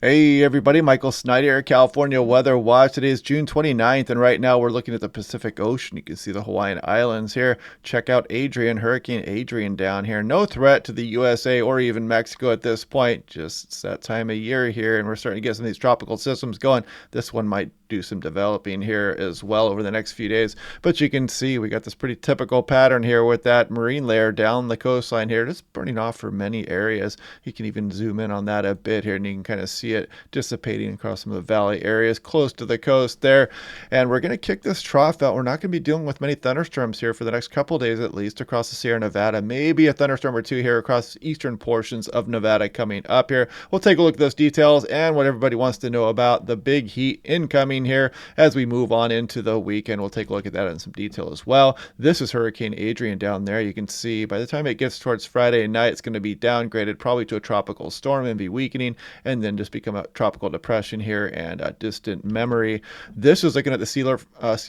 Hey everybody, Michael Snyder, California Weather Watch. Today is June 29th, and right now we're looking at the Pacific Ocean. You can see the Hawaiian Islands here. Check out Hurricane Adrian down here. No threat to the USA or even Mexico at this point. Just it's that time of year here, and we're starting to get some of these tropical systems going. This one might do some developing here as well over the next few days. But you can see we got this pretty typical pattern here with that marine layer down the coastline here. Just burning off for many areas. You can even zoom in on that a bit here, and you can kind of see it dissipating across some of the valley areas close to the coast there. And we're going to kick this trough out. We're not going to be dealing with many thunderstorms here for the next couple days at least across the Sierra Nevada. Maybe a thunderstorm or two here across eastern portions of Nevada coming up here. We'll take a look at those details and what everybody wants to know about the big heat incoming here as we move on into the weekend. We'll take a look at that in some detail as well. This is Hurricane Adrian down there. You can see by the time it gets towards Friday night, it's going to be downgraded probably to a tropical storm and be weakening and then just become a tropical depression here and a distant memory. This is looking at the sea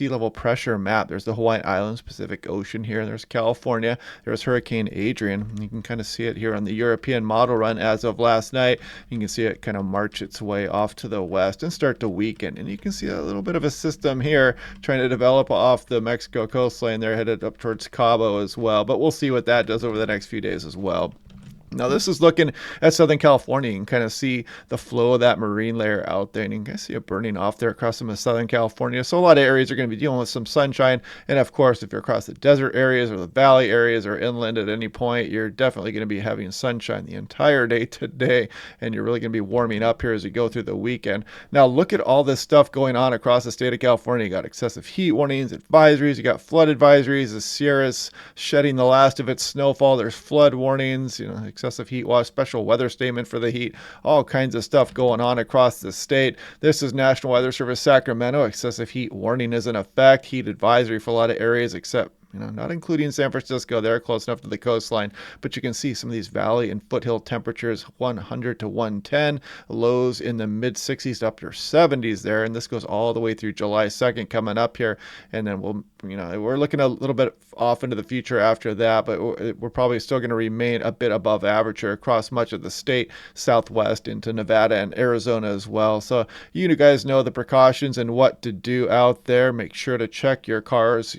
level pressure map. There's the Hawaiian Islands, Pacific Ocean here. There's California. There's Hurricane Adrian. You can kind of see it here on the European model run as of last night. You can see it kind of march its way off to the west and start to weaken. And you can see a little bit of a system here trying to develop off the Mexico coastline. They're headed up towards Cabo as well. But we'll see what that does over the next few days as well. Now this is looking at Southern California. You can kind of see the flow of that marine layer out there, and you can kind of see it burning off there across some of Southern California. So a lot of areas are going to be dealing with some sunshine. And of course, if you're across the desert areas or the valley areas or inland at any point, you're definitely going to be having sunshine the entire day today. And you're really going to be warming up here as you go through the weekend. Now look at all this stuff going on across the state of California. You got excessive heat warnings, advisories, you got flood advisories, the Sierra's shedding the last of its snowfall. There's flood warnings, excessive heat watch, special weather statement for the heat, all kinds of stuff going on across the state. This is National Weather Service Sacramento. Excessive heat warning is in effect. Heat advisory for a lot of areas except not including San Francisco. They're close enough to the coastline, but you can see some of these valley and foothill temperatures 100 to 110, lows in the mid 60s to upper 70s there, and this goes all the way through July 2nd coming up here, and then we're looking a little bit off into the future after that, but we're probably still going to remain a bit above average here across much of the state, southwest into Nevada and Arizona as well. So you guys know the precautions and what to do out there. Make sure to check your cars.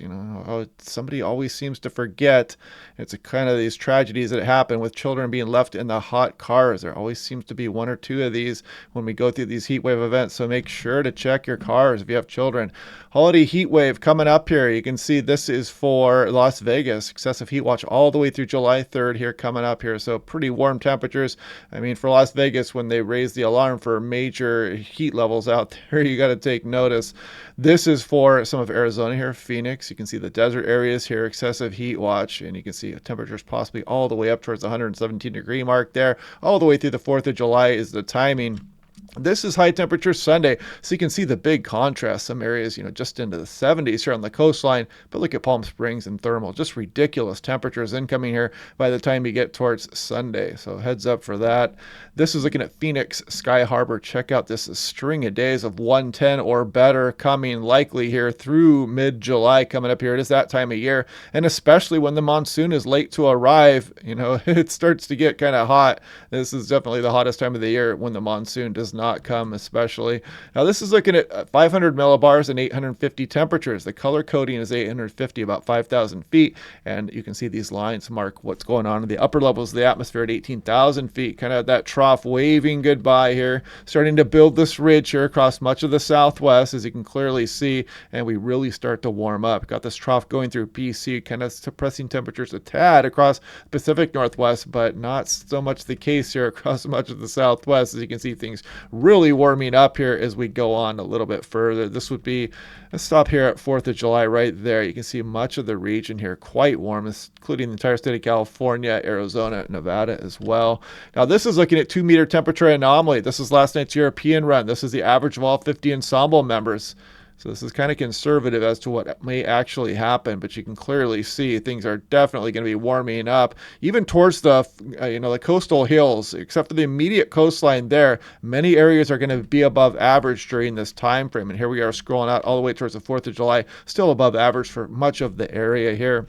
Somebody always seems to forget. It's a kind of these tragedies that happen with children being left in the hot cars. There always seems to be one or two of these when we go through these heat wave events. So make sure to check your cars if you have children. Holiday heat wave coming up here. You can see this is for Las Vegas. Excessive heat watch all the way through July 3rd here coming up here. So pretty warm temperatures. I mean, for Las Vegas, when they raise the alarm for major heat levels out there, you got to take notice. This is for some of Arizona here, Phoenix. You can see the desert areas here, excessive heat watch, and you can see temperatures possibly all the way up towards the 117-degree mark there. All the way through the 4th of July is the timing. This is high temperature Sunday, so you can see the big contrast. Some areas, just into the 70s here on the coastline, but look at Palm Springs and Thermal. Just ridiculous temperatures incoming here by the time you get towards Sunday. So heads up for that. This is looking at Phoenix, Sky Harbor. Check out this string of days of 110 or better coming likely here through mid-July coming up here. It is that time of year, and especially when the monsoon is late to arrive, it starts to get kind of hot. This is definitely the hottest time of the year when the monsoon does not come, especially. Now this is looking at 500 millibars and 850 temperatures. The color coding is 850, about 5,000 feet, and you can see these lines mark what's going on in the upper levels of the atmosphere at 18,000 feet. Kind of that trough waving goodbye here, starting to build this ridge here across much of the southwest, as you can clearly see, and we really start to warm up. Got this trough going through BC, kind of suppressing temperatures a tad across the Pacific Northwest, but not so much the case here across much of the southwest. As you can see, things really warming up here as we go on a little bit further. This would be a stop here at 4th of July right there. You can see much of the region here quite warm, including the entire state of California, Arizona, Nevada as well. Now this is looking at 2-meter temperature anomaly. This is last night's European run. This is the average of all 50 ensemble members. So this is kind of conservative as to what may actually happen, but you can clearly see things are definitely going to be warming up, even towards the the coastal hills. Except for the immediate coastline there, many areas are going to be above average during this time frame. And here we are scrolling out all the way towards the 4th of July, still above average for much of the area here.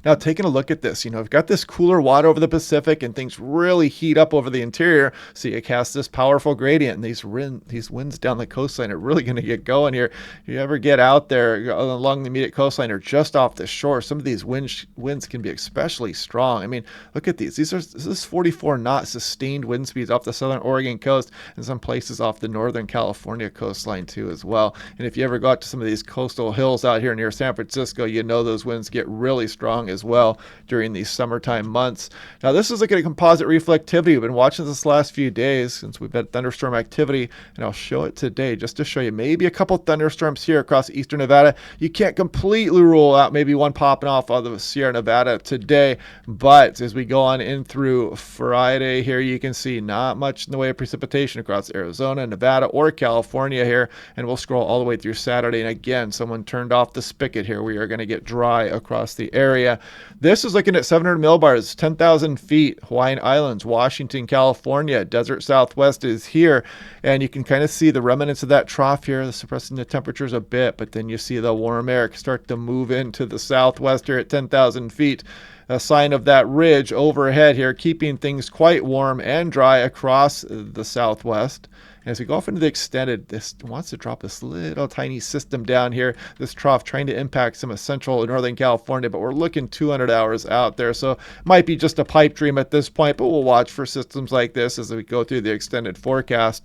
Now, taking a look at this, we've got this cooler water over the Pacific and things really heat up over the interior. So you cast this powerful gradient, and these winds down the coastline are really going to get going here. If you ever get out there along the immediate coastline or just off the shore, some of these winds can be especially strong. I mean, look at these. This is 44 knot sustained wind speeds off the southern Oregon coast and some places off the northern California coastline too as well. And if you ever got to some of these coastal hills out here near San Francisco, those winds get really strong as well during these summertime months. Now, this is looking at composite reflectivity. We've been watching this last few days since we've had thunderstorm activity, and I'll show it today just to show you maybe a couple thunderstorms here across eastern Nevada. You can't completely rule out maybe one popping off of the Sierra Nevada today, but as we go on in through Friday here, you can see not much in the way of precipitation across Arizona, Nevada, or California here, and we'll scroll all the way through Saturday. And again, someone turned off the spigot here. We are going to get dry across the area. This is looking at 700 millibars, 10,000 feet, Hawaiian Islands, Washington, California. Desert Southwest is here, and you can kind of see the remnants of that trough here, suppressing the temperatures a bit, but then you see the warm air start to move into the southwest here at 10,000 feet. A sign of that ridge overhead here, keeping things quite warm and dry across the southwest. And as we go off into the extended, this wants to drop this little tiny system down here, this trough trying to impact some of central and northern California, but we're looking 200 hours out there. So it might be just a pipe dream at this point, but we'll watch for systems like this as we go through the extended forecast.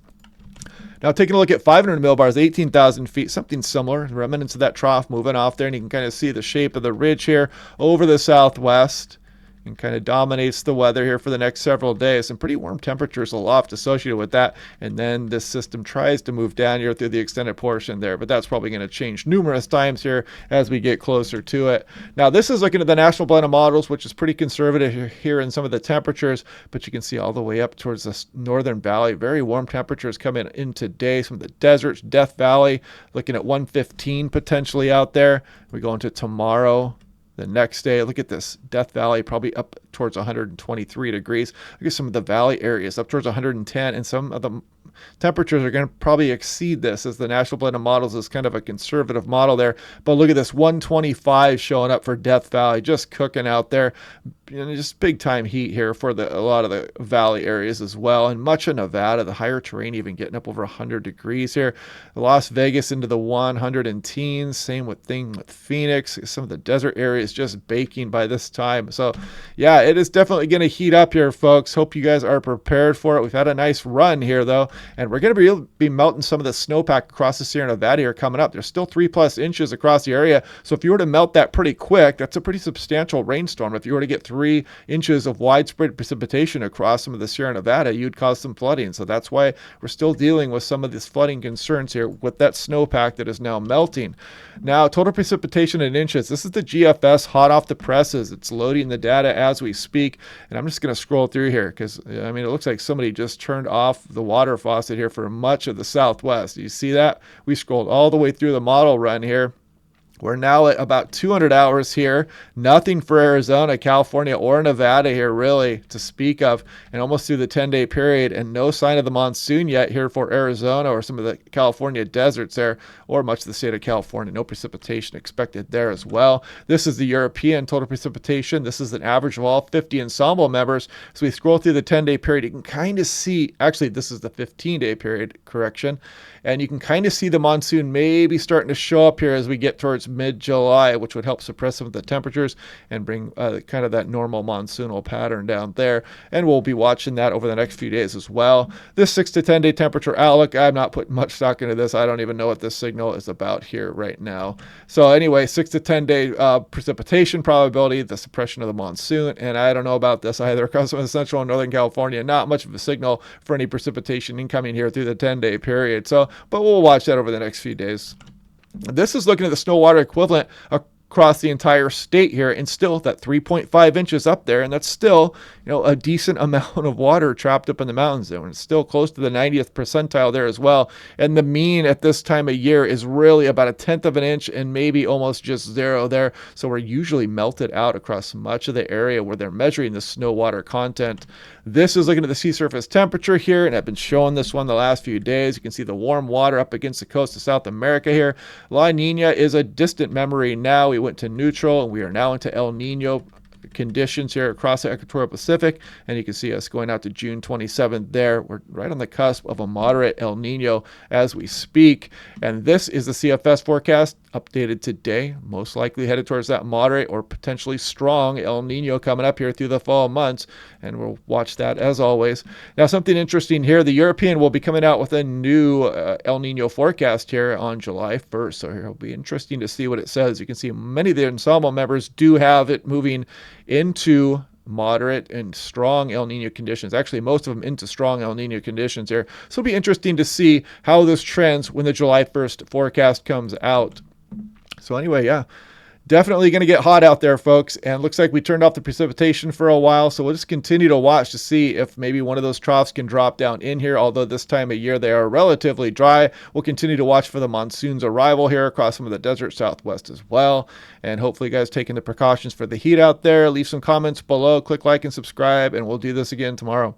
Now, taking a look at 500 millibars, 18,000 feet, something similar, remnants of that trough moving off there, and you can kind of see the shape of the ridge here over the southwest. And kind of dominates the weather here for the next several days. Some pretty warm temperatures aloft associated with that. And then this system tries to move down here through the extended portion there. But that's probably going to change numerous times here as we get closer to it. Now, this is looking at the National Blend of Models, which is pretty conservative here in some of the temperatures. But you can see all the way up towards the northern valley. Very warm temperatures coming in today. Some of the deserts, Death Valley, looking at 115 potentially out there. We go into tomorrow. The next day, look at this, Death Valley probably up towards 123 degrees. Look at some of the valley areas up towards 110, and some of the temperatures are going to probably exceed this, as the National Blend of Models is kind of a conservative model there. But look at this, 125 showing up for Death Valley, just cooking out there. Just big time heat here for a lot of the valley areas as well. And much of Nevada, the higher terrain even getting up over 100 degrees here. Las Vegas into the 100 and teens. Same thing with Phoenix. Some of the desert areas just baking by this time. So yeah, it is definitely going to heat up here, folks. Hope you guys are prepared for it. We've had a nice run here though, and we're going to be melting some of the snowpack across the Sierra Nevada here coming up. There's still 3+ inches across the area. So if you were to melt that pretty quick, that's a pretty substantial rainstorm. If you were to get 3 inches of widespread precipitation across some of the Sierra Nevada, you'd cause some flooding. So that's why we're still dealing with some of these flooding concerns here with that snowpack that is now melting. Now, total precipitation in inches. This is the GFS hot off the presses. It's loading the data as we speak. And I'm just going to scroll through here because, I mean, it looks like somebody just turned off the water faucet here for much of the southwest. You see that? We scrolled all the way through the model run here. We're now at about 200 hours here. Nothing for Arizona, California, or Nevada here really to speak of, and almost through the 10-day period, and no sign of the monsoon yet here for Arizona or some of the California deserts there, or much of the state of California. No precipitation expected there as well. This is the European total precipitation. This is an average of all 50 ensemble members. So we scroll through the 10-day period. You can kind of see, actually this is the 15-day period, correction, and you can kind of see the monsoon maybe starting to show up here as we get towards mid-July, which would help suppress some of the temperatures and bring kind of that normal monsoonal pattern down there. And we'll be watching that over the next few days as well. This 6 to 10 day temperature outlook, I'm not putting much stock into this. I don't even know what this signal is about here right now. So anyway, 6 to 10 day precipitation probability, the suppression of the monsoon, and I don't know about this either. Across some of central and northern California, not much of a signal for any precipitation incoming here through the 10-day period. So, but we'll watch that over the next few days. This is looking at the snow water equivalent across the entire state here, and still that 3.5 inches up there, and that's still, a decent amount of water trapped up in the mountains there, and it's still close to the 90th percentile there as well. And the mean at this time of year is really about 1/10 of an inch and maybe almost just 0 there. So we're usually melted out across much of the area where they're measuring the snow water content. This is looking at the sea surface temperature here, and I've been showing this one the last few days. You can see the warm water up against the coast of South America here. La Nina is a distant memory now. We went to neutral, and we are now into El Nino conditions here across the equatorial Pacific, and you can see us going out to June 27th there. We're right on the cusp of a moderate El Nino as we speak, and this is the CFS forecast updated today, most likely headed towards that moderate or potentially strong El Nino coming up here through the fall months, and we'll watch that as always. Now, something interesting here, the European will be coming out with a new El Nino forecast here on July 1st, so it'll be interesting to see what it says. You can see many of the ensemble members do have it moving into moderate and strong El Nino conditions. Actually, most of them into strong El Nino conditions here. So it'll be interesting to see how this trends when the July 1st forecast comes out. So anyway, yeah, definitely going to get hot out there, folks. And it looks like we turned off the precipitation for a while. So we'll just continue to watch to see if maybe one of those troughs can drop down in here. Although this time of year they are relatively dry. We'll continue to watch for the monsoon's arrival here across some of the desert southwest as well. And hopefully you guys taking the precautions for the heat out there. Leave some comments below. Click like and subscribe. And we'll do this again tomorrow.